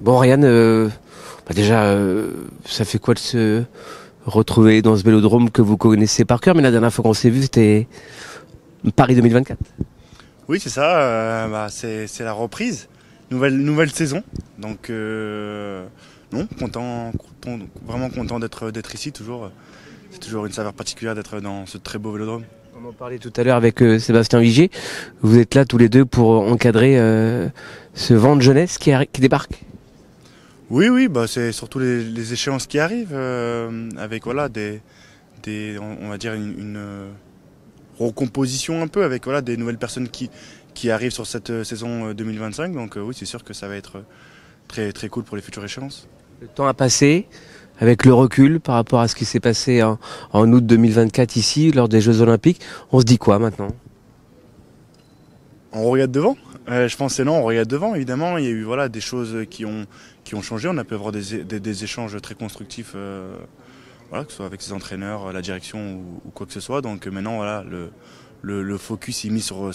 Bon, Ryan, déjà, ça fait quoi de se retrouver dans ce vélodrome que vous connaissez par cœur? Mais la dernière fois qu'on s'est vu, c'était Paris 2024. Oui, c'est ça. C'est la reprise, nouvelle saison. Donc, non, vraiment content d'être ici toujours. C'est toujours une saveur particulière d'être dans ce très beau vélodrome. On en parlait tout à l'heure avec Sébastien Vigier. Vous êtes là tous les deux pour encadrer ce vent de jeunesse qui débarque. Oui, c'est surtout les échéances qui arrivent avec voilà on va dire une recomposition un peu avec voilà des nouvelles personnes qui arrivent sur cette saison 2025. Donc oui, c'est sûr que ça va être très très cool pour les futures échéances. Le temps a passé. Avec le recul par rapport à ce qui s'est passé en août 2024 ici, lors des Jeux Olympiques, on se dit quoi maintenant? On regarde devant. Je pense que c'est non, on regarde devant. Évidemment, il y a eu voilà des choses qui ont changé. On a pu avoir des échanges très constructifs, voilà, que ce soit avec ses entraîneurs, la direction ou quoi que ce soit. Donc maintenant, voilà, le focus est mis sur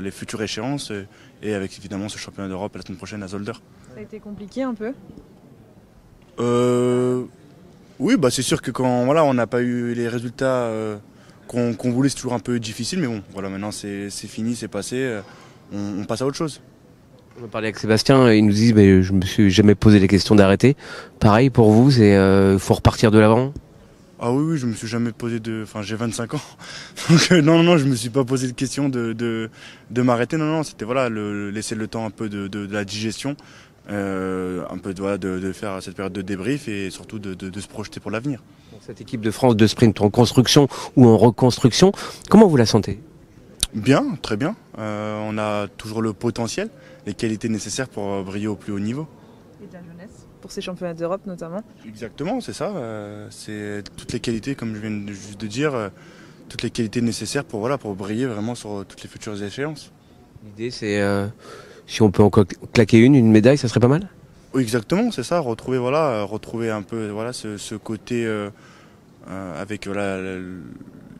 les futures échéances et avec évidemment ce championnat d'Europe la semaine prochaine à Zolder. Ça a été compliqué un peu? Oui, c'est sûr que quand voilà, on n'a pas eu les résultats qu'on voulait, c'est toujours un peu difficile. Mais bon, voilà, maintenant c'est fini, c'est passé. On passe à autre chose. On a parlé avec Sébastien, il nous dit mais je me suis jamais posé les questions d'arrêter. Pareil pour vous, c'est faut repartir de l'avant. Ah oui, je me suis jamais posé enfin j'ai 25 ans. Donc non, je me suis pas posé de question de m'arrêter. Non, c'était voilà, laisser le temps un peu de la digestion. Un peu voilà, de faire cette période de débrief et surtout de se projeter pour l'avenir. Cette équipe de France de sprint en construction ou en reconstruction, comment vous la sentez? Bien, très bien. On a toujours le potentiel, les qualités nécessaires pour briller au plus haut niveau. Et de la jeunesse, pour ces championnats d'Europe notamment. Exactement, c'est ça. C'est toutes les qualités, comme je viens juste de dire, toutes les qualités nécessaires pour briller vraiment sur toutes les futures échéances. L'idée c'est si on peut encore claquer une médaille, ça serait pas mal? Oui, exactement, c'est ça. Retrouver un peu voilà ce côté avec voilà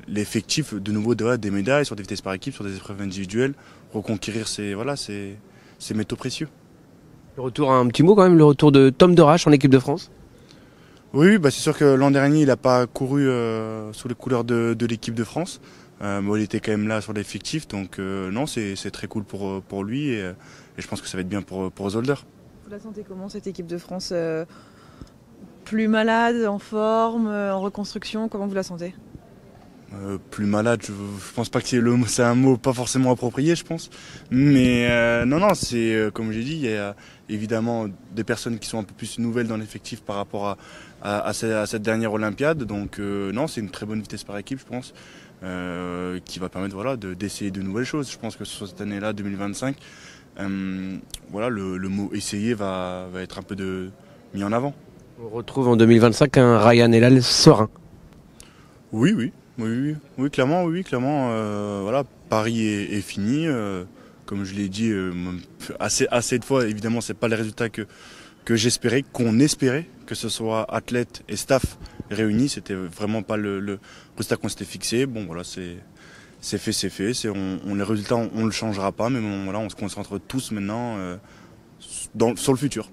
l'effectif de nouveau des médailles sur des vitesses par équipe, sur des épreuves individuelles, reconquérir ces métaux précieux. Le retour, un petit mot quand même, le retour de Tom Derache en équipe de France. Oui, c'est sûr que l'an dernier il n'a pas couru sous les couleurs de l'équipe de France. Il était quand même là sur l'effectif, donc non, c'est très cool pour lui et je pense que ça va être bien pour Zolder. Vous la sentez comment cette équipe de France? Plus malade, en forme, en reconstruction, comment vous la sentez? Plus malade, je pense pas que c'est un mot pas forcément approprié, je pense. Mais non, c'est comme j'ai dit, il y a évidemment des personnes qui sont un peu plus nouvelles dans l'effectif par rapport à cette dernière Olympiade. Donc non, c'est une très bonne vitesse par équipe, je pense, qui va permettre d'essayer de nouvelles choses. Je pense que sur cette année-là, 2025, le mot essayer va être un peu mis en avant. On retrouve en 2025 un Ryan Elal serein. Oui, clairement. Voilà, Paris est fini. Comme je l'ai dit assez de fois, évidemment, c'est pas les résultats que j'espérais, qu'on espérait, que ce soit athlètes et staff réunis. C'était vraiment pas le résultat qu'on s'était fixé. Bon, voilà, c'est fait. Les résultats, on le changera pas, mais bon, voilà, on se concentre tous maintenant sur le futur.